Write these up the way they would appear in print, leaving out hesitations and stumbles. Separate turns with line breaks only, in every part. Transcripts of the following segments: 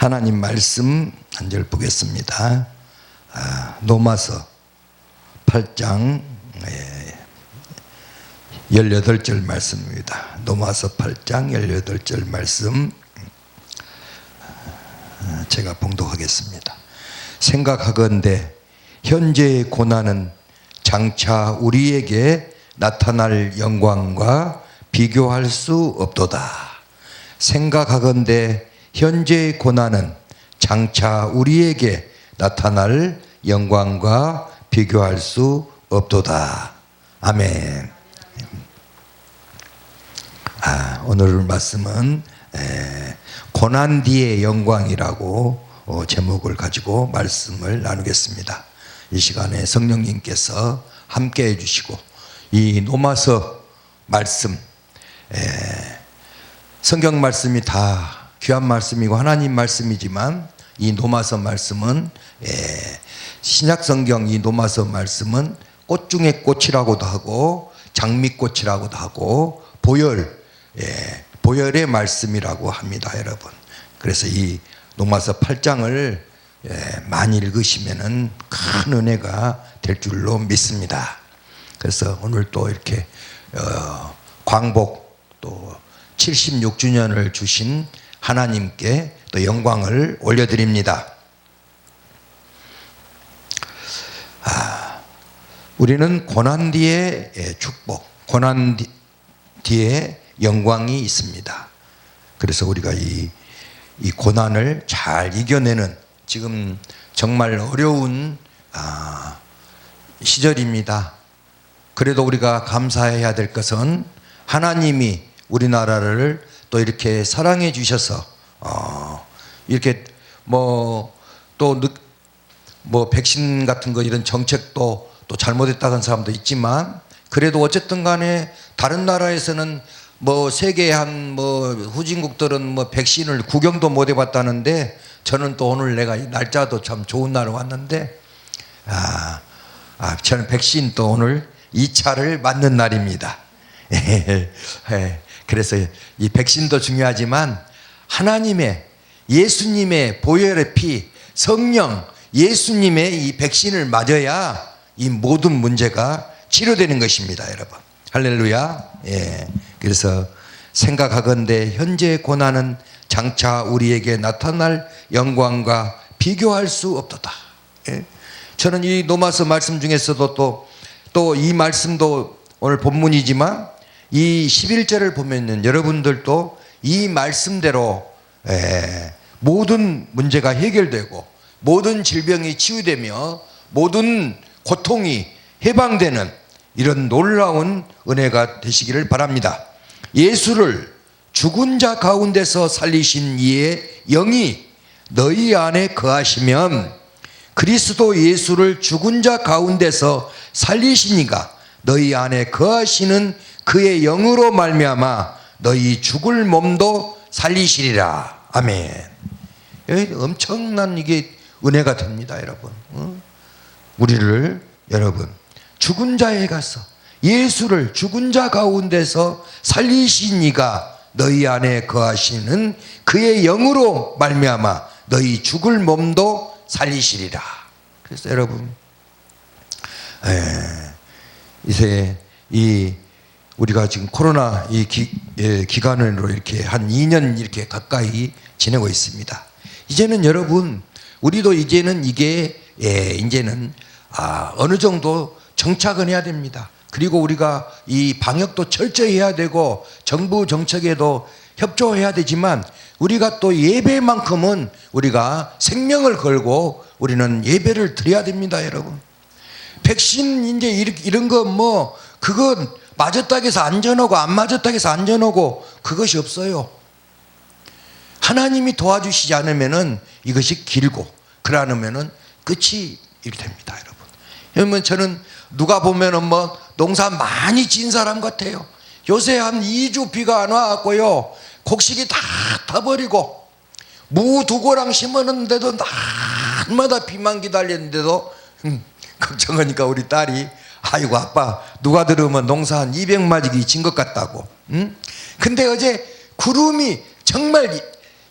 하나님 말씀 한 절 보겠습니다. 로마서 8장 18절 말씀입니다. 로마서 8장 18절 말씀 제가 봉독하겠습니다. 생각하건대 현재의 고난은 장차 우리에게 나타날 영광과 비교할 수 없도다. 생각하건대 현재의 고난은 장차 우리에게 나타날 영광과 비교할 수 없도다. 아멘. 오늘 말씀은 고난 뒤의 영광이라고 제목을 가지고 말씀을 나누겠습니다. 이 시간에 성령님께서 함께 해주시고 이 로마서 말씀, 성경 말씀이 다 귀한 말씀이고 하나님 말씀이지만 이 로마서 말씀은 신약 성경 이 로마서 말씀은 꽃 중에 꽃이라고도 하고 장미꽃이라고도 하고 보혈의 말씀이라고 합니다, 여러분. 그래서 이 로마서 8장을 많이 읽으시면은 큰 은혜가 될 줄로 믿습니다. 그래서 오늘 또 이렇게 광복 또 76주년을 주신 하나님께 또 영광을 올려드립니다. 우리는 고난 뒤에 축복, 고난 뒤에 영광이 있습니다. 그래서 우리가 이 고난을 잘 이겨내는 지금 정말 어려운 시절입니다. 그래도 우리가 감사해야 될 것은 하나님이 우리나라를 또 이렇게 사랑해 주셔서 이렇게 백신 같은 거 이런 정책도 또 잘못했다는 사람도 있지만 그래도 어쨌든 간에 다른 나라에서는 세계 한 후진국들은 백신을 구경도 못 해봤다는데 저는 또 오늘 내가 이 날짜도 참 좋은 날에 왔는데 저는 백신 또 오늘 2차를 맞는 날입니다. 그래서 이 백신도 중요하지만 하나님의 예수님의 보혈의 피 성령 예수님의 이 백신을 맞아야 이 모든 문제가 치료되는 것입니다, 여러분. 할렐루야. 그래서 생각하건대 현재의 고난은 장차 우리에게 나타날 영광과 비교할 수 없도다. 저는 이 로마서 말씀 중에서도 또 이 말씀도 오늘 본문이지만 이 11절을 보면은 여러분들도 이 말씀대로 모든 문제가 해결되고 모든 질병이 치유되며 모든 고통이 해방되는 이런 놀라운 은혜가 되시기를 바랍니다. 예수를 죽은 자 가운데서 살리신 이의 영이 너희 안에 거하시면 그리스도 예수를 죽은 자 가운데서 살리신 이가 너희 안에 거하시는 그의 영으로 말미암아 너희 죽을 몸도 살리시리라. 아멘. 엄청난 이게 은혜가 됩니다, 여러분. 우리를 여러분 죽은 자에 가서 예수를 죽은 자 가운데서 살리신 이가 너희 안에 거하시는 그의 영으로 말미암아 너희 죽을 몸도 살리시리라. 그래서 여러분 이제 우리가 지금 코로나 기간으로 이렇게 한 2년 이렇게 가까이 지내고 있습니다. 이제는 여러분 우리도 이제는 이제는 어느 정도 정착은 해야 됩니다. 그리고 우리가 이 방역도 철저히 해야 되고 정부 정책에도 협조해야 되지만 우리가 또 예배만큼은 우리가 생명을 걸고 우리는 예배를 드려야 됩니다, 여러분. 백신 이제 이런 거 그건 맞았다 해서 안전하고 안 맞았다 해서 안전하고 그것이 없어요. 하나님이 도와주시지 않으면은 이것이 길고 그러면은 끝이 이렇게 됩니다, 여러분. 여러분 저는 누가 보면은 농사 많이 진 사람 같아요. 요새 한 2주 비가 안 와갖고요 곡식이 다 타버리고 무 2고랑 심었는데도 날마다 비만 기다렸는데도 걱정하니까 우리 딸이 아이고 아빠 누가 들으면 농사 한 200마지기 진 것 같다고. 근데 어제 구름이 정말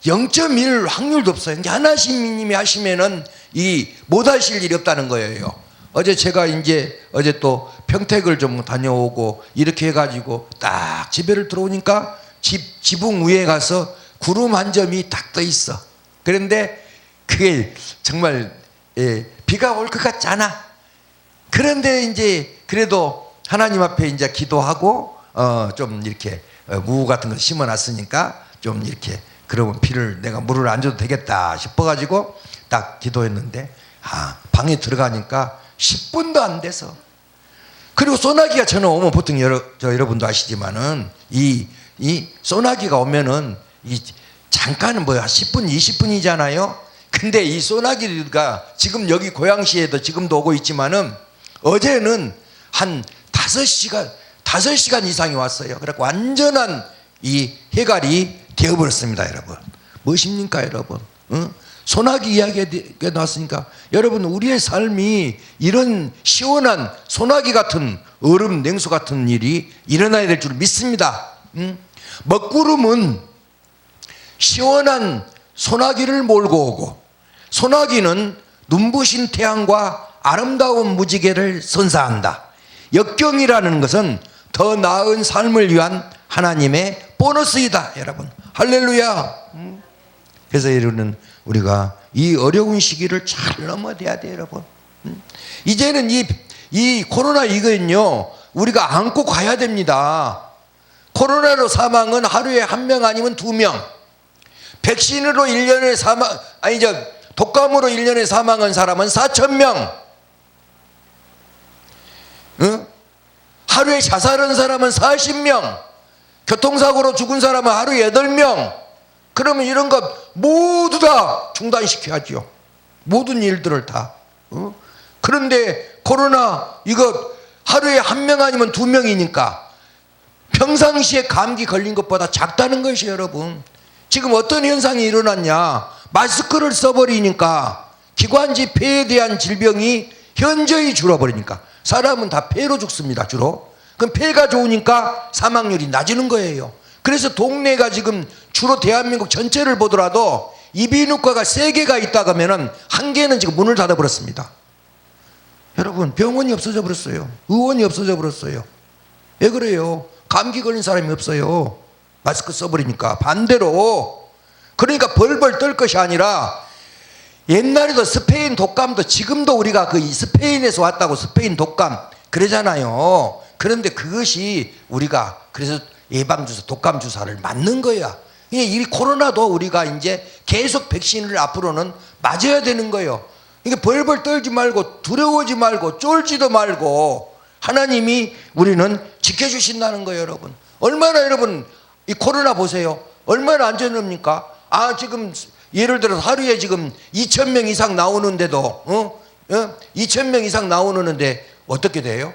0.1 확률도 없어요. 이제 하나님이 하시면은 이 못하실 일이 없다는 거예요. 어제 제가 이제 어제 또 평택을 좀 다녀오고 이렇게 해가지고 딱 집에를 들어오니까 지붕 위에 가서 구름 한 점이 딱 떠 있어. 그런데 그게 정말 비가 올 것 같지 않아. 그런데 이제 그래도 하나님 앞에 이제 기도하고 좀 이렇게 무 같은 거 심어놨으니까 좀 이렇게 그러면 비를 내가 물을 안 줘도 되겠다 싶어가지고 딱 기도했는데 방에 들어가니까 10분도 안 돼서. 그리고 소나기가 저는 오면 보통 여러분도 아시지만은 이 소나기가 오면은 잠깐은 뭐야 10분 20분이잖아요. 근데 이 소나기가 지금 여기 고양시에도 지금도 오고 있지만은 어제는 한 5시간 이상이 왔어요. 그래서 완전한 이 해갈이 되어버렸습니다. 여러분 무엇입니까 여러분? 응? 소나기 이야기가 나왔으니까 여러분 우리의 삶이 이런 시원한 소나기 같은 얼음 냉수 같은 일이 일어나야 될 줄 믿습니다. 응? 먹구름은 시원한 소나기를 몰고 오고 소나기는 눈부신 태양과 아름다운 무지개를 선사한다. 역경이라는 것은 더 나은 삶을 위한 하나님의 보너스이다. 여러분 할렐루야. 그래서 이러는 우리가 이 어려운 시기를 잘 넘어야 돼요 여러분. 이제는 이 코로나 이거는요 우리가 안고 가야 됩니다. 코로나로 사망은 하루에 1명 아니면 2명, 백신으로 1년에 사망 독감으로 1년에 사망한 사람은 4,000명, 응? 하루에 자살한 사람은 40명, 교통사고로 죽은 사람은 하루에 8명. 그러면 이런 것 모두 다 중단시켜야죠. 모든 일들을 다. 그런데 코로나 이거 하루에 1명 아니면 2명이니까 평상시에 감기 걸린 것보다 작다는 것이에요 여러분. 지금 어떤 현상이 일어났냐. 마스크를 써버리니까 기관지 폐에 대한 질병이 현저히 줄어버리니까 사람은 다 폐로 죽습니다 주로. 그럼 폐가 좋으니까 사망률이 낮아지는 거예요. 그래서 동네가 지금 주로 대한민국 전체를 보더라도 이비인후과가 3개가 있다고 하면 1개는 지금 문을 닫아버렸습니다. 여러분 병원이 없어져 버렸어요. 의원이 없어져 버렸어요. 왜 그래요? 감기 걸린 사람이 없어요. 마스크 써버리니까. 반대로 그러니까 벌벌 떨 것이 아니라 옛날에도 스페인 독감도 지금도 우리가 그 스페인에서 왔다고 스페인 독감 그러잖아요. 그런데 그것이 우리가 그래서 예방주사 독감주사를 맞는 거야. 이 코로나도 우리가 이제 계속 백신을 앞으로는 맞아야 되는 거예요. 이게 벌벌 떨지 말고 두려워하지 말고 쫄지도 말고 하나님이 우리는 지켜주신다는 거예요 여러분. 얼마나 여러분 이 코로나 보세요. 얼마나 안전합니까? 지금 예를 들어서 하루에 지금 2,000명 이상 나오는데도 2,000명 이상 나오는데 어떻게 돼요?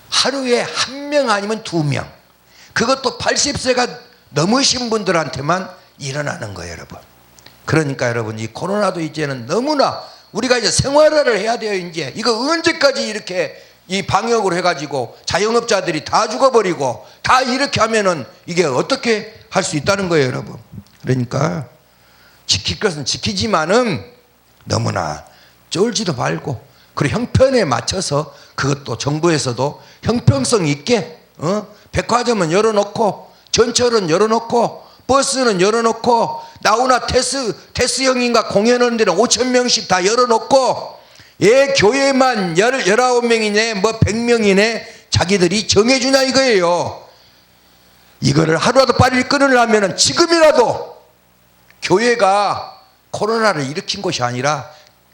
하루에 1명 아니면 2명. 그것도 80세가 넘으신 분들한테만 일어나는 거예요 여러분. 그러니까 여러분 이 코로나도 이제는 너무나 우리가 이제 생활화를 해야 돼요. 이제 이거 언제까지 이렇게 이 방역을 해가지고 자영업자들이 다 죽어버리고 다 이렇게 하면은 이게 어떻게 할 수 있다는 거예요 여러분. 그러니까 지킬 것은 지키지만은 너무나 쫄지도 말고 그리고 형편에 맞춰서 그것도 정부에서도 형평성 있게 백화점은 열어놓고 전철은 열어놓고 버스는 열어놓고 나우나 테스형인가 공연하는 데는 5,000명씩 다 열어놓고 교회만 19명이네 뭐 100명이네 자기들이 정해주냐 이거예요. 이거를 하루라도 빨리 끊으려면 지금이라도 교회가 코로나를 일으킨 것이 아니라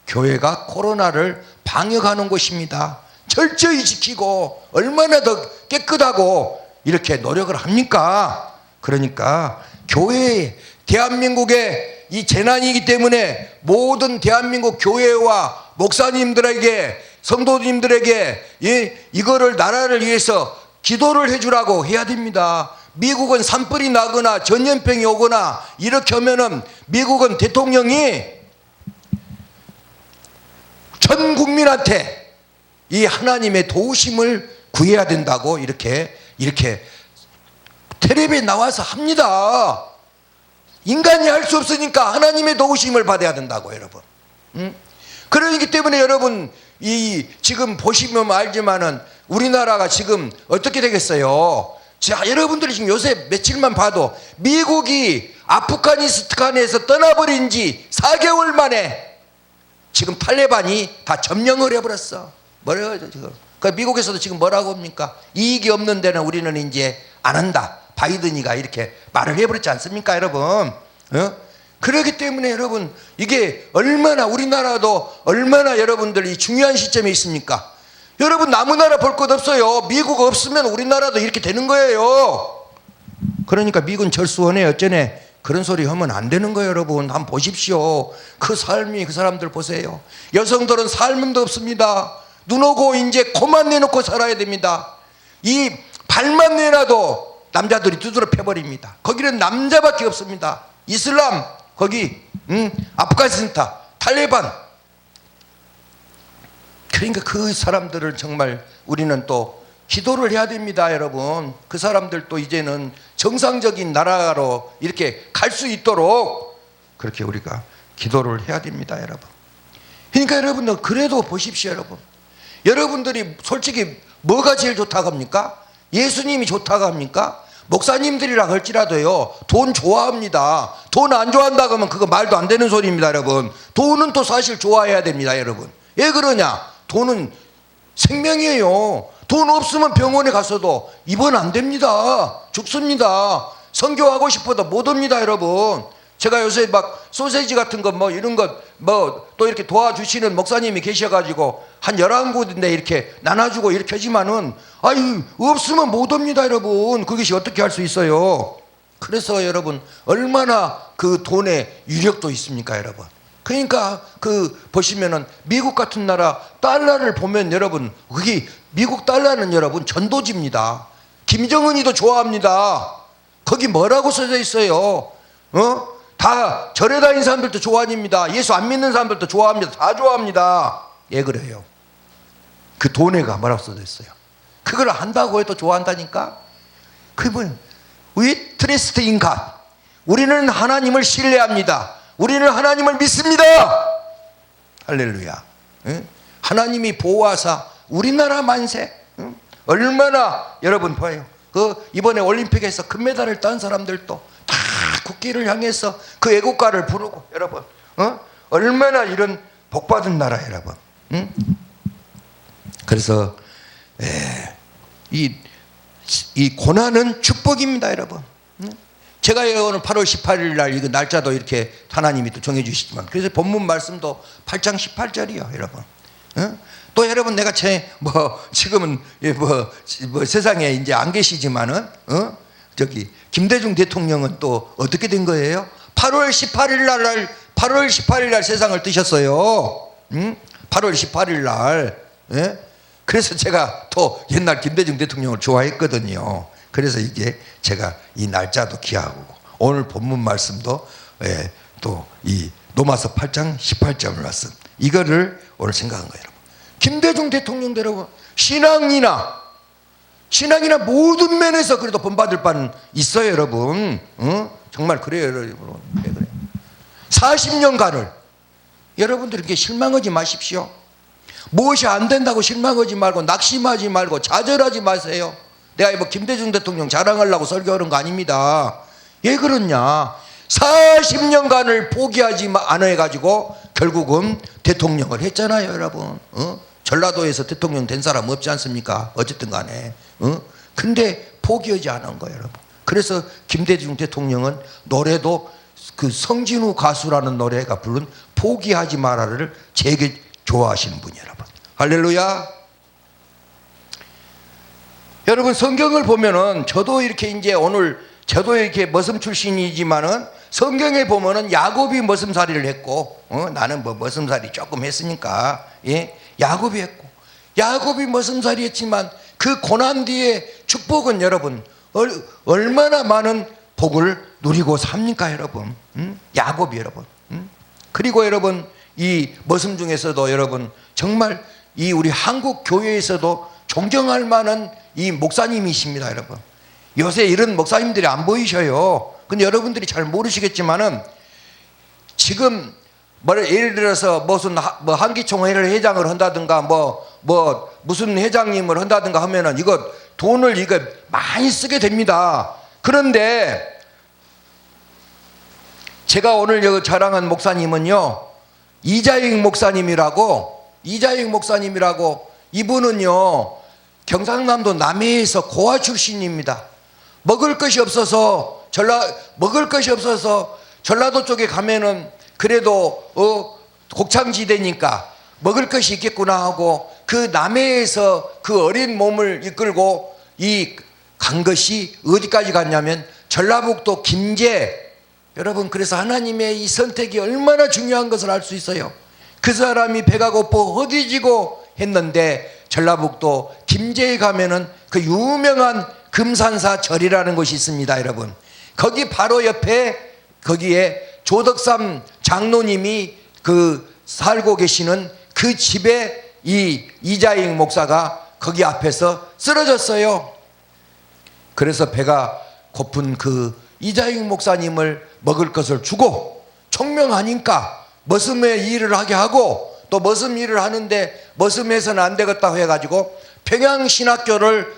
교회가 코로나를 방역하는 곳입니다. 철저히 지키고 얼마나 더 깨끗하고 이렇게 노력을 합니까? 그러니까 교회 대한민국의 이 재난이기 때문에 모든 대한민국 교회와 목사님들에게 성도님들에게 이거를 나라를 위해서 기도를 해주라고 해야 됩니다. 미국은 산불이 나거나 전염병이 오거나 이렇게 하면은 미국은 대통령이 전 국민한테 이 하나님의 도우심을 구해야 된다고 이렇게 텔레비에 나와서 합니다. 인간이 할 수 없으니까 하나님의 도우심을 받아야 된다고 여러분. 그러기 때문에 여러분 이 지금 보시면 알지만은 우리나라가 지금 어떻게 되겠어요? 자, 여러분들이 지금 요새 며칠만 봐도 미국이 아프가니스탄에서 떠나버린 지 4개월 만에 지금 탈레반이 다 점령을 해버렸어. 뭐래요 지금? 그 미국에서도 지금 뭐라고 합니까? 이익이 없는 데는 우리는 이제 안 한다. 바이든이가 이렇게 말을 해버렸지 않습니까, 여러분? 그렇기 때문에 여러분 이게 얼마나 우리나라도 얼마나 여러분들이 중요한 시점에 있습니까? 여러분 아무 나라 볼 것 없어요. 미국 없으면 우리나라도 이렇게 되는 거예요. 그러니까 미군 철수원에 어쩌네 그런 소리 하면 안 되는 거예요. 여러분 한번 보십시오. 그 삶이 그 사람들 보세요. 여성들은 삶도 없습니다. 눈 오고 이제 코만 내놓고 살아야 됩니다. 이 발만 내놔도 남자들이 두드러 패버립니다. 거기는 남자밖에 없습니다. 이슬람 거기 아프가니스탄 탈레반. 그러니까 그 사람들을 정말 우리는 또 기도를 해야 됩니다. 여러분 그 사람들도 이제는 정상적인 나라로 이렇게 갈 수 있도록 그렇게 우리가 기도를 해야 됩니다. 여러분 그러니까 여러분들 그래도 보십시오. 여러분 여러분들이 솔직히 뭐가 제일 좋다고 합니까? 예수님이 좋다고 합니까? 목사님들이라 할지라도요 돈 좋아합니다. 돈 안 좋아한다고 하면 그거 말도 안 되는 소리입니다. 여러분 돈은 또 사실 좋아해야 됩니다. 여러분 왜 그러냐? 돈은 생명이에요. 돈 없으면 병원에 가서도 입원 안 됩니다. 죽습니다. 선교하고 싶어도 못 옵니다. 여러분 제가 요새 막 소세지 같은 거 뭐 이런 것 뭐 또 이렇게 도와주시는 목사님이 계셔가지고 한 11군데 이렇게 나눠주고 이렇게 하지만은 아유 없으면 못 옵니다. 여러분 그것이 어떻게 할 수 있어요? 그래서 여러분 얼마나 그 돈의 유력도 있습니까? 여러분 그러니까 그 보시면은 미국 같은 나라 달러를 보면 여러분 그게 미국 달러는 여러분 전도지입니다. 김정은이도 좋아합니다. 거기 뭐라고 써져 있어요? 다 절에 다니는 사람들도 좋아합니다. 예수 안 믿는 사람들도 좋아합니다. 다 좋아합니다. 예 그래요. 그 돈에가 뭐라고 써져 있어요? 그걸 한다고 해도 좋아한다니까? 그분 We trust in God. 우리는 하나님을 신뢰합니다. 우리는 하나님을 믿습니다. 할렐루야. 하나님이 보호하사 우리나라 만세. 얼마나 여러분 봐요. 그 이번에 올림픽에서 금메달을 딴 사람들도 다 국기를 향해서 그 애국가를 부르고 여러분 얼마나 이런 복받은 나라 여러분. 그래서 이 고난은 축복입니다. 여러분 제가 오늘 8월 18일 날 이거 날짜도 이렇게 하나님이 또 정해주시지만 그래서 본문 말씀도 8장 18절이요 여러분. 또 여러분 내가 지금은 뭐 세상에 이제 안 계시지만은 저기 김대중 대통령은 또 어떻게 된 거예요? 8월 18일 날 세상을 뜨셨어요. 8월 18일 날. 그래서 제가 또 옛날 김대중 대통령을 좋아했거든요. 그래서 이게 제가 이 날짜도 기하고 오늘 본문 말씀도 또 이 로마서 8장 18절 말씀 이거를 오늘 생각한 거예요. 김대중 대통령도 여러분 신앙이나 모든 면에서 그래도 본받을 바는 있어요. 여러분 정말 그래요. 여러분 40년간을 여러분들 이렇게 실망하지 마십시오. 무엇이 안 된다고 실망하지 말고 낙심하지 말고 좌절하지 마세요. 내가 뭐 김대중 대통령 자랑하려고 설교하는 거 아닙니다. 왜 그러냐? 40년간을 포기하지 않아 해가지고 결국은 대통령을 했잖아요. 여러분 전라도에서 대통령 된 사람 없지 않습니까? 어쨌든 간에 근데 포기하지 않은 거예요. 여러분 그래서 김대중 대통령은 노래도 그 성진우 가수라는 노래가 부른 포기하지 마라를 되게 좋아하시는 분이에요. 여러분 할렐루야. 여러분 성경을 보면은 저도 이렇게 이제 오늘 저도 이렇게 머슴 출신이지만은 성경에 보면은 야곱이 머슴살이를 했고 나는 뭐 머슴살이 조금 했으니까 야곱이 했고 야곱이 머슴살이 했지만 그 고난 뒤에 축복은 여러분 얼마나 많은 복을 누리고 삽니까 여러분? 야곱이 여러분. 그리고 여러분 이 머슴 중에서도 여러분 정말 이 우리 한국 교회에서도 존경할 만한 이 목사님이십니다. 여러분 요새 이런 목사님들이 안 보이셔요. 근데 여러분들이 잘 모르시겠지만은 지금 뭐 예를 들어서 무슨 뭐 한기총회를 회장을 한다든가 뭐 무슨 회장님을 한다든가 하면은 이거 돈을 이거 많이 쓰게 됩니다. 그런데 제가 오늘 여기 자랑한 목사님은요, 이자익 목사님이라고 이분은요 경상남도 남해에서 고아 출신입니다. 먹을 것이 없어서 전라도 쪽에 가면은 그래도 곡창지대니까 먹을 것이 있겠구나 하고 그 남해에서 그 어린 몸을 이끌고 간 것이 어디까지 갔냐면 전라북도 김제. 여러분, 그래서 하나님의 이 선택이 얼마나 중요한 것을 알 수 있어요. 그 사람이 배가 고파 허디지고 했는데 전라북도 김제에 가면은 그 유명한 금산사 절이라는 곳이 있습니다. 여러분, 거기 바로 옆에 거기에 조덕삼 장로님이 그 살고 계시는 그 집에 이 이자익 목사가 거기 앞에서 쓰러졌어요. 그래서 배가 고픈 그 이자익 목사님을 먹을 것을 주고 총명하니까 머슴의 일을 하게 하고 또 머슴 일을 하는데 머슴해서는 안 되겠다고 해가지고 평양신학교를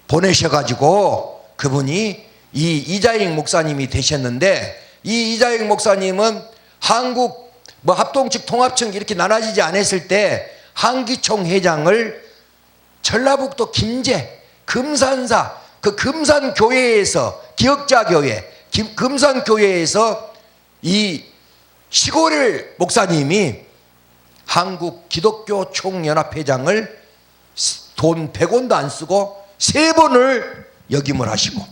보내셔가지고 그분이 이 이자익 목사님이 되셨는데, 이 이자익 목사님은 한국 뭐 합동측 통합층 이렇게 나눠지지 않았을 때 한기총 회장을 전라북도 김제 금산사 그 금산교회에서 기억자교회 금산교회에서 이 시골 목사님이 한국 기독교 총연합회장을 돈 100원도 안 쓰고 3번을 역임을 하시고,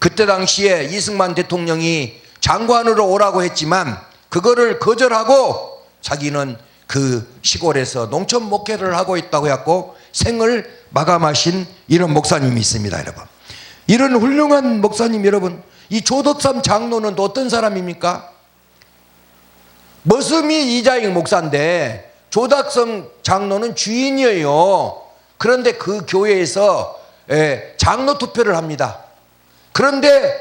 그때 당시에 이승만 대통령이 장관으로 오라고 했지만 그거를 거절하고 자기는 그 시골에서 농촌 목회를 하고 있다고 해갖고 생을 마감하신 이런 목사님이 있습니다. 여러분, 이런 훌륭한 목사님, 여러분, 이 조덕삼 장로는 또 어떤 사람입니까? 머슴이 이자익 목사인데 조덕삼 장로는 주인이에요. 그런데 그 교회에서 장로 투표를 합니다. 그런데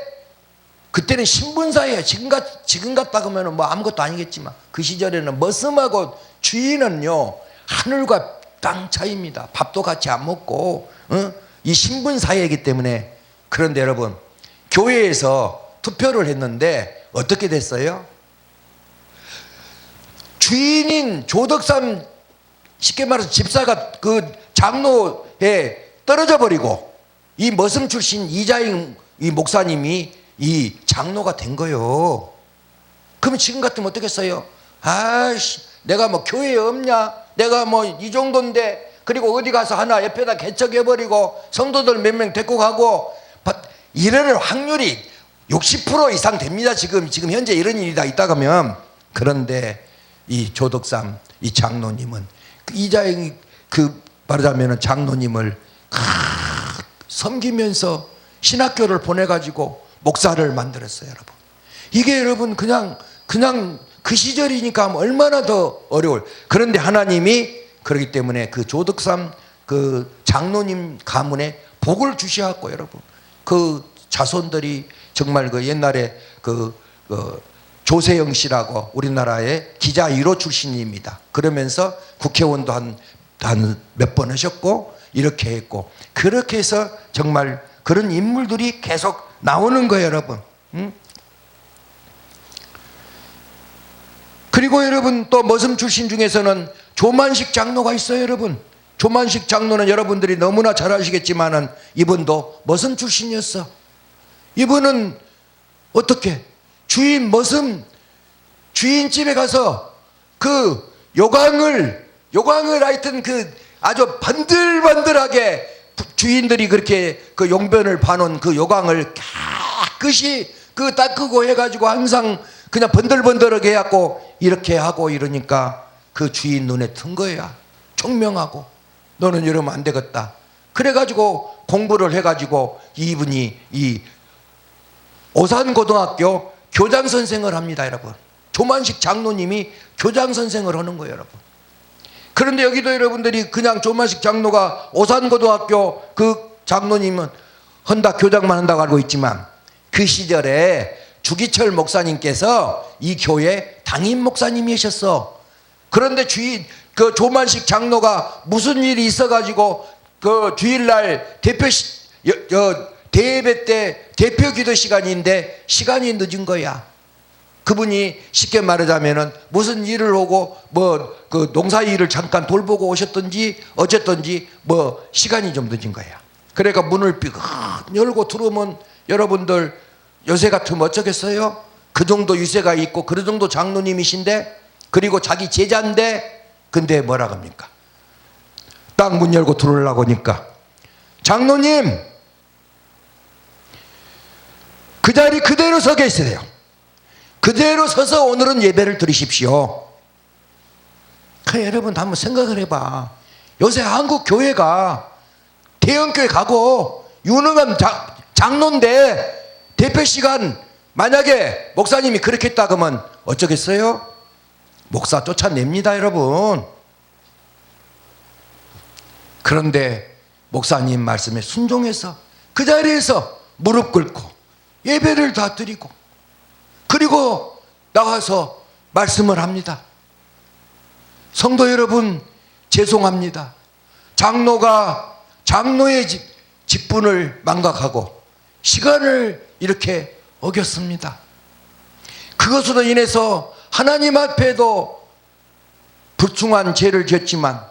그때는 신분사예요. 지금 같다 그러면 뭐 아무것도 아니겠지만 그 시절에는 머슴하고 주인은요 하늘과 땅 차이입니다. 밥도 같이 안 먹고 이 신분사회이기 때문에. 그런데 여러분, 교회에서 투표를 했는데 어떻게 됐어요? 주인인 조덕삼, 쉽게 말해서 집사가 그 장로에 떨어져 버리고 이 머슴 출신 이자익 이 목사님이 이 장로가 된 거예요. 그럼 지금 같으면 어떻겠어요? 아이씨, 내가 뭐 교회에 없냐? 내가 뭐 이 정도인데, 그리고 어디 가서 하나 옆에다 개척해버리고 성도들 몇 명 데리고 가고 이럴 확률이 60% 이상 됩니다. 지금 현재 이런 일이 다 있다 그러면. 그런데 이 조덕삼 이 장로님은 이자익 그 말하자면 장로님을 섬기면서 신학교를 보내가지고 목사를 만들었어요. 여러분, 이게 여러분 그냥 그 시절이니까 얼마나 더 어려울. 그런데 하나님이 그렇기 때문에 그 조덕삼 그 장로님 가문에 복을 주셔갖고 여러분, 그 자손들이 정말 그 옛날에 그 조세영 씨라고 우리나라의 기자 1호 출신입니다. 그러면서 국회의원도 한 몇 번 하셨고 이렇게 했고, 그렇게 해서 정말 그런 인물들이 계속 나오는 거예요, 여러분. 그리고 여러분, 또 머슴 출신 중에서는 조만식 장로가 있어요. 여러분, 조만식 장로는 여러분들이 너무나 잘 아시겠지만은 이분도 머슴 출신이었어. 이분은 어떻게 머슴 주인집에 가서 그 요강을 하여튼 그 아주 번들번들하게 주인들이 그렇게 그 용변을 봐놓은 그 요강을 깨끗이 그 닦고 해가지고 항상 그냥 번들번들하게 해갖고 이렇게 하고 이러니까 그 주인 눈에 튼 거야. 총명하고 너는 이러면 안 되겠다. 그래가지고 공부를 해가지고 이분이 이 오산고등학교 교장선생을 합니다. 여러분, 조만식 장로님이 교장선생을 하는 거예요. 여러분, 그런데 여기도 여러분들이 그냥 조만식 장로가 오산고등학교 그 장로님은 교장만 한다고 알고 있지만 그 시절에 주기철 목사님께서 이 교회 담임 목사님이셨어. 그런데 그 조만식 장로가 무슨 일이 있어가지고 그 주일날 대예배 때 대표 기도 시간인데 시간이 늦은 거야. 그분이 쉽게 말하자면은 무슨 일을 하고 뭐 그 농사 일을 잠깐 돌보고 오셨던지 어쨌든지 뭐 시간이 좀 늦은 거야. 그러니까 문을 삐걱 열고 들어오면 여러분들 요새 같으면 어쩌겠어요? 그 정도 유세가 있고 그 정도 장로님이신데 그리고 자기 제자인데 근데 뭐라 합니까? 딱 문 열고 들어오려고 하니까 장로님 그 자리 그대로 서 계세요. 그대로 서서 오늘은 예배를 드리십시오. 여러분 한번 생각을 해봐. 요새 한국 교회가 대형교회 가고 유능한 장로인데 대표 시간 만약에 목사님이 그렇게 했다 그러면 어쩌겠어요? 목사 쫓아냅니다 여러분. 그런데 목사님 말씀에 순종해서 그 자리에서 무릎 꿇고 예배를 다 드리고 그리고 나와서 말씀을 합니다. 성도 여러분 죄송합니다. 장로가 장로의 직분을 망각하고 시간을 이렇게 어겼습니다. 그것으로 인해서 하나님 앞에도 불충한 죄를 지었지만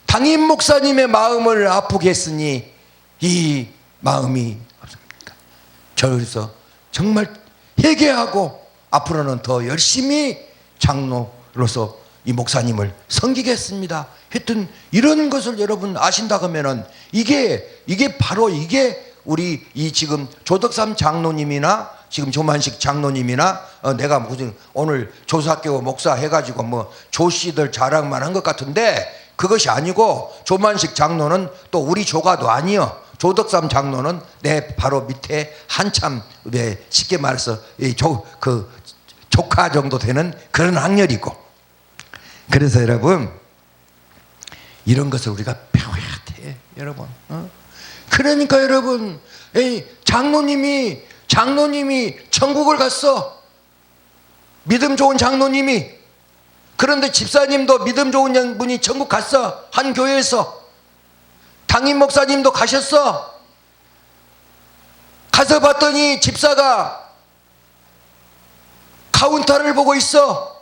담임 목사님의 마음을 아프게 했으니 이 마음이 없습니까? 그래서 정말 회개하고 앞으로는 더 열심히 장로로서 이 목사님을 섬기겠습니다 했던 이런 것을 여러분 아신다 그러면은 이게 바로 이게 우리 이 지금 조덕삼 장로님이나 지금 조만식 장로님이나 내가 무슨 오늘 조사교 목사 해가지고 뭐 조씨들 자랑만 한 것 같은데 그것이 아니고 조만식 장로는 또 우리 조가도 아니요. 조덕삼 장로는 내 바로 밑에 한참 쉽게 말해서 그 조카 정도 되는 그런 학렬이고. 그래서 여러분 이런 것을 우리가 배워야 돼 여러분. 그러니까 여러분 장로님이 천국을 갔어. 믿음 좋은 장로님이. 그런데 집사님도 믿음 좋은 분이 천국 갔어. 한 교회에서. 담임 목사님도 가셨어. 가서 봤더니 집사가 카운터를 보고 있어.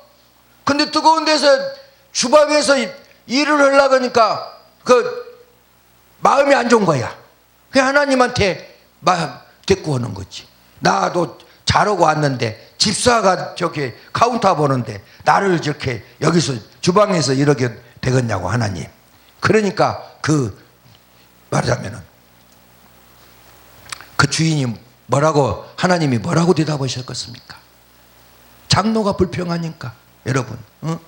근데 뜨거운 데서 주방에서 일을 하려고 하니까 그 마음이 안 좋은 거야. 그냥 하나님한테 데리고 오는 거지. 나도 자러고 왔는데 집사가 저기 카운터 보는데 나를 저렇게 여기서 주방에서 이렇게 되겠냐고 하나님. 그러니까 그 말하자면은 그 주인이 뭐라고 하나님이 뭐라고 대답하셨겠습니까? 장로가 불평하니까 여러분 너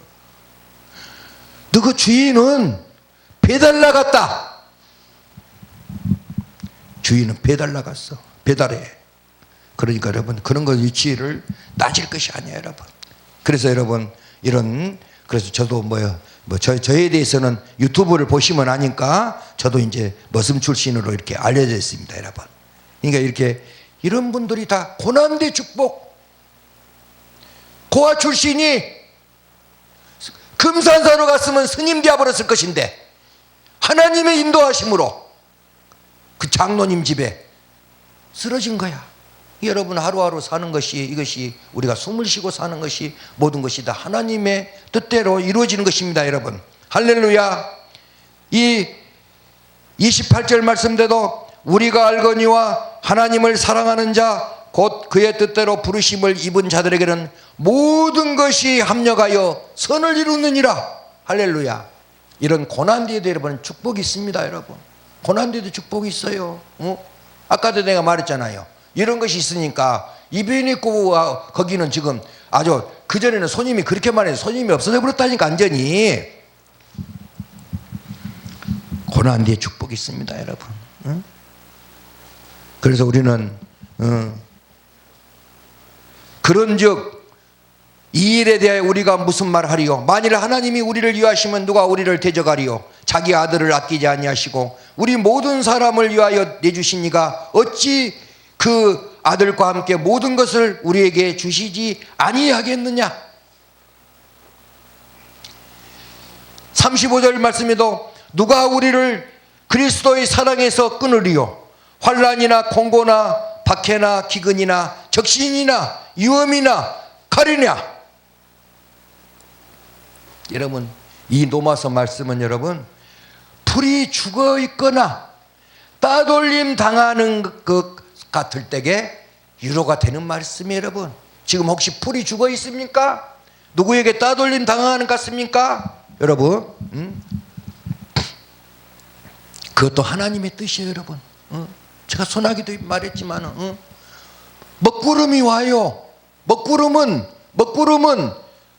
그 주인은 배달 나갔다. 주인은 배달 나갔어. 배달해. 그러니까 여러분 그런 거 위치를 따질 것이 아니에요 여러분. 그래서 여러분 이런 그래서 저도 저에 대해서는 유튜브를 보시면 아니까 저도 이제 머슴 출신으로 이렇게 알려져 있습니다 여러분. 그러니까 이렇게 이런 분들이 다 고난대 축복. 고아 출신이 금산사로 갔으면 스님 되어버렸을 것인데 하나님의 인도하심으로 그 장로님 집에 쓰러진 거야. 여러분 하루하루 사는 것이 이것이 우리가 숨을 쉬고 사는 것이 모든 것이 다 하나님의 뜻대로 이루어지는 것입니다 여러분. 할렐루야. 이 28절 말씀대로 우리가 알거니와 하나님을 사랑하는 자 곧 그의 뜻대로 부르심을 입은 자들에게는 모든 것이 합력하여 선을 이루느니라. 할렐루야. 이런 고난뒤에도 여러분 축복이 있습니다 여러분. 고난뒤에도 축복이 있어요. 아까도 내가 말했잖아요. 이런 것이 있으니까 이변이 있고 거기는 지금 아주 그전에는 손님이 그렇게 말해서 손님이 없어져 버렸다니까 완전히. 고난뒤에 축복이 있습니다 여러분. 그래서 우리는 그런즉 이 일에 대하여 우리가 무슨 말을 하리요? 만일 하나님이 우리를 위하시면 누가 우리를 대적하리요? 자기 아들을 아끼지 아니하시고 우리 모든 사람을 위하여 내주신 이가 어찌 그 아들과 함께 모든 것을 우리에게 주시지 아니하겠느냐. 35절 말씀에도 누가 우리를 그리스도의 사랑에서 끊으리요. 환난이나 공고나 박해나 기근이나 적신이나 위험이나 가리냐. 여러분, 이 로마서 말씀은 여러분, 풀이 죽어 있거나 따돌림 당하는 것 같을 때에 위로가 되는 말씀이에요. 여러분, 지금 혹시 풀이 죽어 있습니까? 누구에게 따돌림 당하는 것 같습니까? 여러분, 그것도 하나님의 뜻이에요. 여러분, 제가 소나기도 말했지만 먹구름이 와요. 먹구름은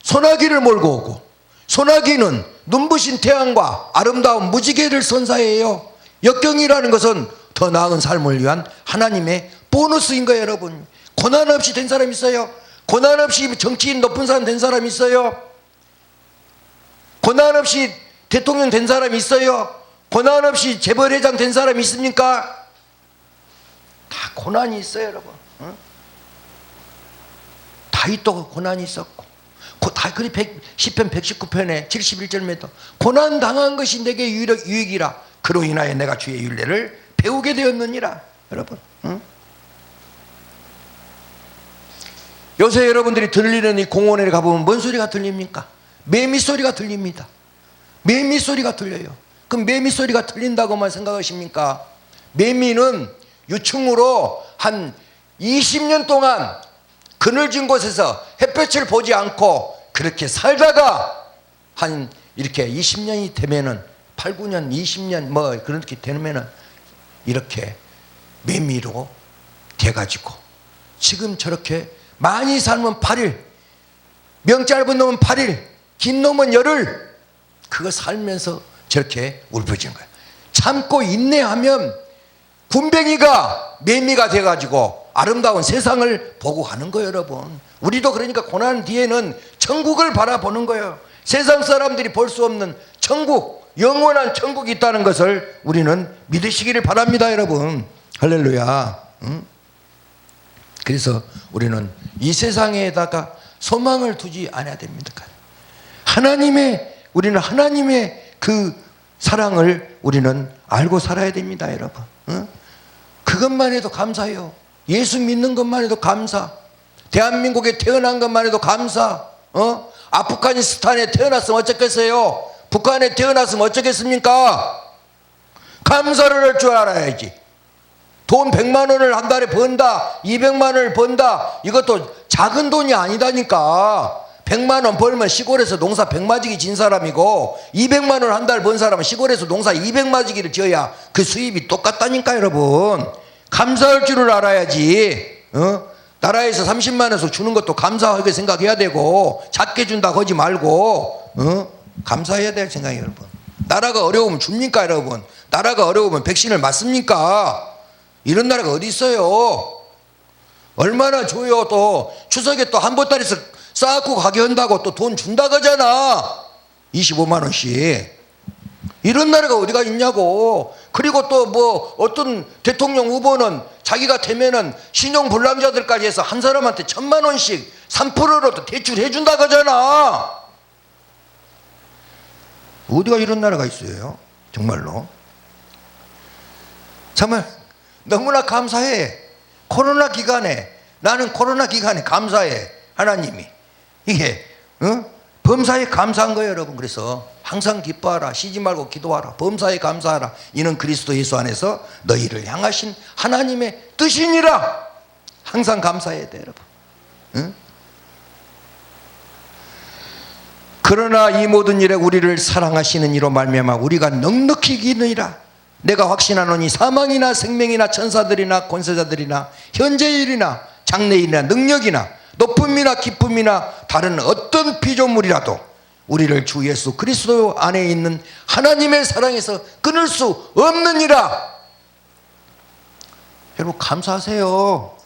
소나기를 몰고 오고, 소나기는 눈부신 태양과 아름다운 무지개를 선사해요. 역경이라는 것은 더 나은 삶을 위한 하나님의 보너스인 거예요. 여러분, 고난 없이 된 사람 있어요? 고난 없이 정치인 높은 사람 된 사람 있어요? 고난 없이 대통령 된 사람 있어요? 고난 없이 재벌회장 된 사람 있습니까? 다 고난이 있어요. 여러분, 다윗도 고난이 있었고, 그리 10편 119편에 71절에도 고난 당한 것이 내게 유익이라 그로 인하여 내가 주의 율례를 배우게 되었느니라. 여러분, 요새 여러분들이 들리는 이 공원에 가보면 뭔 소리가 들립니까? 매미 소리가 들립니다. 매미 소리가 들려요. 그럼 매미 소리가 들린다고만 생각하십니까? 매미는 유충으로 한 20년 동안 그늘진 곳에서 햇볕을 보지 않고 그렇게 살다가 한 이렇게 20년이 되면은 8, 9년, 20년 뭐 그렇게 되면은 이렇게 매미로 돼가지고 지금 저렇게 많이 살면 8일, 명 짧은 놈은 8일, 긴 놈은 열흘, 그거 살면서 저렇게 울부짖는 거예요. 참고 인내하면 군뱅이가 매미가 돼가지고 아름다운 세상을 보고 가는 거예요. 여러분, 우리도 그러니까 고난 뒤에는 천국을 바라보는 거예요. 세상 사람들이 볼 수 없는 천국, 영원한 천국이 있다는 것을 우리는 믿으시기를 바랍니다. 여러분, 할렐루야. 그래서 우리는 이 세상에다가 소망을 두지 않아야 됩니다. 우리는 하나님의 그 사랑을 우리는 알고 살아야 됩니다. 여러분, 그것만 해도 감사해요. 예수 믿는 것만 해도 감사. 대한민국에 태어난 것만 해도 감사. 아프가니스탄에 태어났으면 어쩌겠어요? 북한에 태어났으면 어쩌겠습니까? 감사를 할 줄 알아야지. 돈 100만 원을 한 달에 번다, 200만 원을 번다, 이것도 작은 돈이 아니다니까. 100만 원 벌면 시골에서 농사 100마지기 진 사람이고, 200만 원 한 달 번 사람은 시골에서 농사 200마지기를 지어야 그 수입이 똑같다니까. 여러분, 감사할 줄을 알아야지. 나라에서 30만 원에서 주는 것도 감사하게 생각해야 되고, 작게 준다고 하지 말고 감사해야 될 생각이에요. 여러분, 나라가 어려우면 줍니까? 여러분, 나라가 어려우면 백신을 맞습니까? 이런 나라가 어디 있어요? 얼마나 줘요. 또 추석에 또 한 보따리씩 쌓고 가게 한다고 또 돈 준다고 하잖아. 25만 원씩. 이런 나라가 어디가 있냐고. 그리고 또 뭐 어떤 대통령 후보는 자기가 되면은 신용불량자들까지 해서 한 사람한테 1,000만 원씩 3%로 또 대출해 준다고 하잖아. 어디가 이런 나라가 있어요? 정말로. 정말 너무나 감사해. 코로나 기간에, 나는 코로나 기간에 감사해. 하나님이 이게 범사에 감사한 거예요. 여러분, 그래서 항상 기뻐하라, 쉬지 말고 기도하라, 범사에 감사하라. 이는 그리스도 예수 안에서 너희를 향하신 하나님의 뜻이니라. 항상 감사해야 돼. 여러분, 그러나 이 모든 일에 우리를 사랑하시는 이로 말미암아 우리가 넉넉히 이기느니라. 내가 확신하노니 사망이나 생명이나 천사들이나 권세자들이나 현재의 일이나 장래의 일이나 능력이나 높음이나 기쁨이나 다른 어떤 피조물이라도 우리를 주 예수 그리스도 안에 있는 하나님의 사랑에서 끊을 수 없느니라. 여러분, 감사하세요.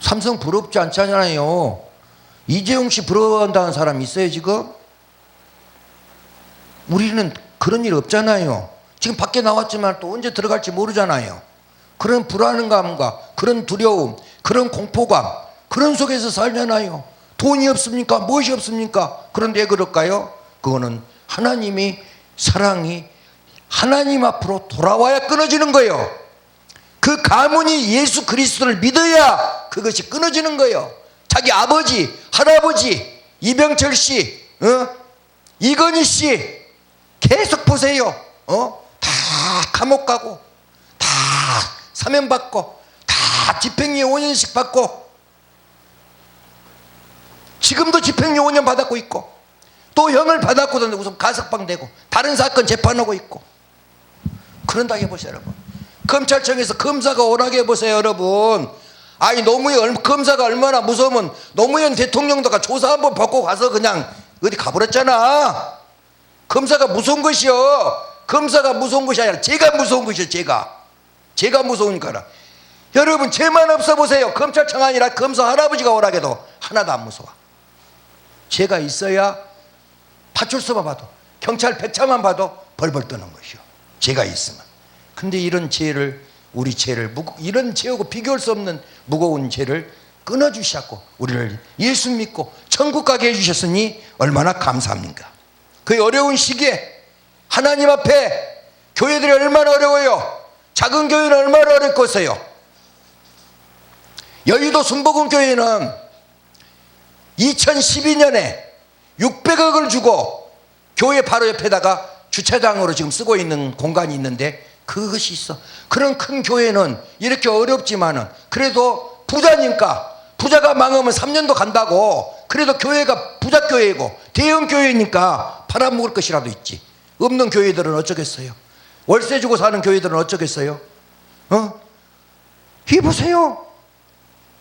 삼성 부럽지 않잖아요. 이재용 씨 부러워한다는 사람 있어요 지금? 우리는 그런 일 없잖아요. 지금 밖에 나왔지만 또 언제 들어갈지 모르잖아요. 그런 불안감과 그런 두려움, 그런 공포감, 그런 속에서 살잖아요. 돈이 없습니까? 무엇이 없습니까? 그런데 왜 그럴까요? 그거는 하나님이 사랑이 하나님 앞으로 돌아와야 끊어지는 거예요. 그 가문이 예수 그리스도를 믿어야 그것이 끊어지는 거예요. 자기 아버지, 할아버지, 이병철 씨, 이건희 씨 계속 보세요. 다 감옥 가고, 다 사면 받고, 다 집행유예 5년씩 받고, 지금도 집행유예 5년 받았고 있고, 또 형을 받았거든요. 우선 가석방 되고, 다른 사건 재판하고 있고. 그런다 해보세요, 여러분. 검찰청에서 검사가 오라게 해보세요, 여러분. 아니, 검사가 얼마나 무서우면 노무현 대통령도가 조사 한번 받고 가서 그냥 어디 가버렸잖아. 검사가 무서운 것이요. 검사가 무서운 것이 아니라 제가 무서운 것이요. 제가 무서우니까. 여러분, 죄만 없어 보세요. 검찰청 아니라 검사 할아버지가 오라게 해도 하나도 안 무서워. 죄가 있어야 파출소만 봐도, 경찰 백차만 봐도 벌벌 떠는 것이요. 죄가 있으면. 근데 이런 죄를, 우리 죄를, 이런 죄하고 비교할 수 없는 무거운 죄를 끊어주셨고, 우리를 예수 믿고 천국 가게 해주셨으니 얼마나 감사합니까? 그 어려운 시기에 하나님 앞에 교회들이 얼마나 어려워요. 작은 교회는 얼마나 어렵겠어요. 여의도 순복음교회는 2012년에 600억을 주고 교회 바로 옆에다가 주차장으로 지금 쓰고 있는 공간이 있는데, 그것이 있어. 그런 큰 교회는 이렇게 어렵지만은 그래도 부자니까, 부자가 망하면 3년도 간다고, 그래도 교회가 부자교회이고 대형 교회니까 팔아먹을 것이라도 있지. 없는 교회들은 어쩌겠어요? 월세 주고 사는 교회들은 어쩌겠어요? 이 보세요.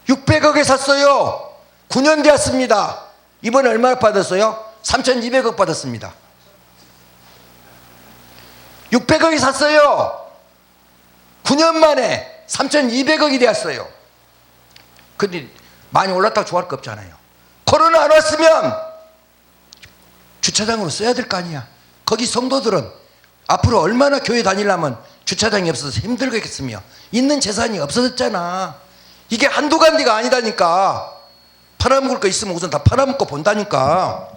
600억에 샀어요. 9년 되었습니다. 이번에 얼마 받았어요? 3,200억 받았습니다. 600억이 샀어요. 9년 만에 3,200억이 되었어요. 근데 많이 올랐다고 좋아할 거 없잖아요. 코로나 안 왔으면 주차장으로 써야 될 거 아니야. 거기 성도들은 앞으로 얼마나 교회 다니려면 주차장이 없어서 힘들겠으며, 있는 재산이 없어졌잖아. 이게 한두 간디가 아니다니까. 팔아먹을 거 있으면 우선 다 팔아먹고 본다니까.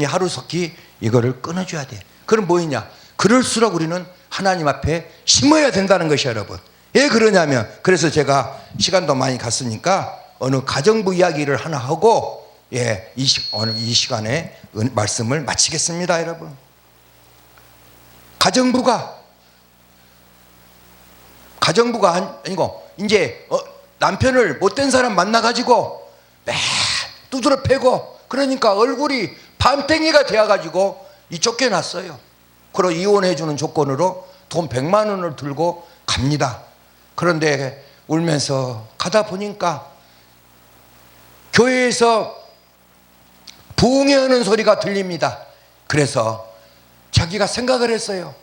하루속히 이거를 끊어줘야 돼. 그럼 뭐이냐? 그럴수록 우리는 하나님 앞에 심어야 된다는 것이, 여러분. 왜 그러냐면, 그래서 제가 시간도 많이 갔으니까 어느 가정부 이야기를 하나 하고, 오늘 이 시간에 말씀을 마치겠습니다, 여러분. 가정부가 아니고 이제 남편을 못된 사람 만나가지고 매 두드러 패고, 그러니까 얼굴이 밤탱이가 되어가지고 쫓겨났어요. 그리고 이혼해주는 조건으로 돈 100만 원을 들고 갑니다. 그런데 울면서 가다 보니까 교회에서 부흥회하는 소리가 들립니다. 그래서 자기가 생각을 했어요.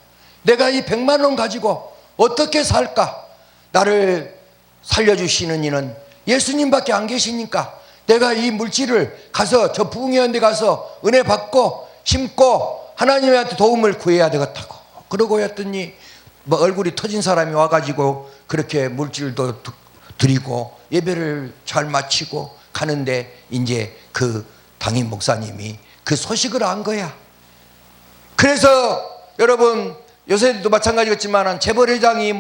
내가 이 100만 원 가지고 어떻게 살까? 나를 살려주시는 이는 예수님밖에 안 계시니까 내가 이 물질을 가서 저 부흥회원 데 가서 은혜 받고 심고 하나님한테 도움을 구해야 되겠다고. 그러고 했더니 얼굴이 터진 사람이 와가지고 그렇게 물질도 드리고 예배를 잘 마치고 가는데, 이제 그 당임 목사님이 그 소식을 안 거야. 그래서 여러분, 요새도 마찬가지겠지만 재벌회장이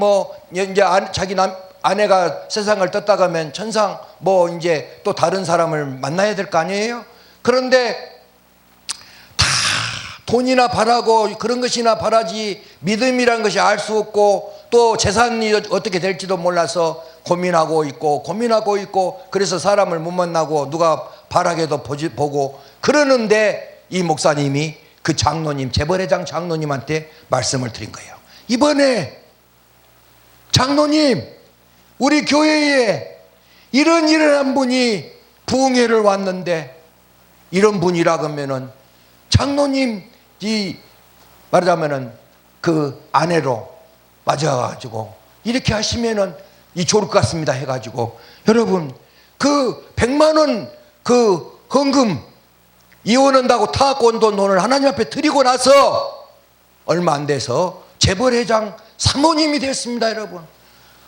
이제 자기 아내가 세상을 떴다가면 천상 이제 또 다른 사람을 만나야 될 거 아니에요? 그런데 다 돈이나 바라고 그런 것이나 바라지, 믿음이란 것이 알 수 없고 또 재산이 어떻게 될지도 몰라서 고민하고 있고 그래서 사람을 못 만나고 누가 바라게도 보고 그러는데, 이 목사님이 그 장로님, 재벌회장 장로님한테 말씀을 드린 거예요. 이번에 장로님, 우리 교회에 이런 일을 한 분이 부흥회를 왔는데, 이런 분이라 그러면은 장로님이 말하자면은 그 아내로 맞아가지고 이렇게 하시면은 이 좋을 것 같습니다 해가지고, 여러분, 그 100만 원 그 헌금 이혼한다고 타갖고 온 돈을 하나님 앞에 드리고 나서 얼마 안 돼서 재벌회장 사모님이 됐습니다, 여러분.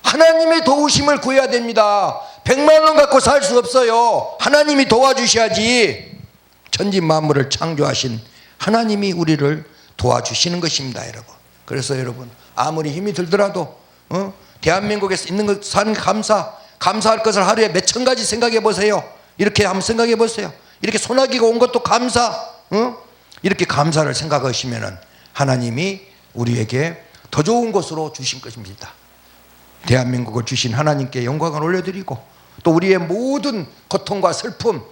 하나님의 도우심을 구해야 됩니다. 100만 원 갖고 살 수 없어요. 하나님이 도와주셔야지. 천지 만물을 창조하신 하나님이 우리를 도와주시는 것입니다, 여러분. 그래서 여러분, 아무리 힘이 들더라도 대한민국에서 있는 것 사는 감사할 것을 하루에 몇천 가지 생각해 보세요. 이렇게 한번 생각해 보세요. 이렇게 소나기가 온 것도 감사. 이렇게 감사를 생각하시면은 하나님이 우리에게 더 좋은 것으로 주신 것입니다. 대한민국을 주신 하나님께 영광을 올려드리고, 또 우리의 모든 고통과 슬픔,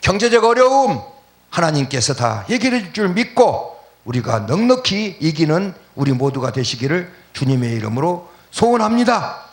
경제적 어려움 하나님께서 다 해결해 줄 줄 믿고 우리가 넉넉히 이기는 우리 모두가 되시기를 주님의 이름으로 소원합니다.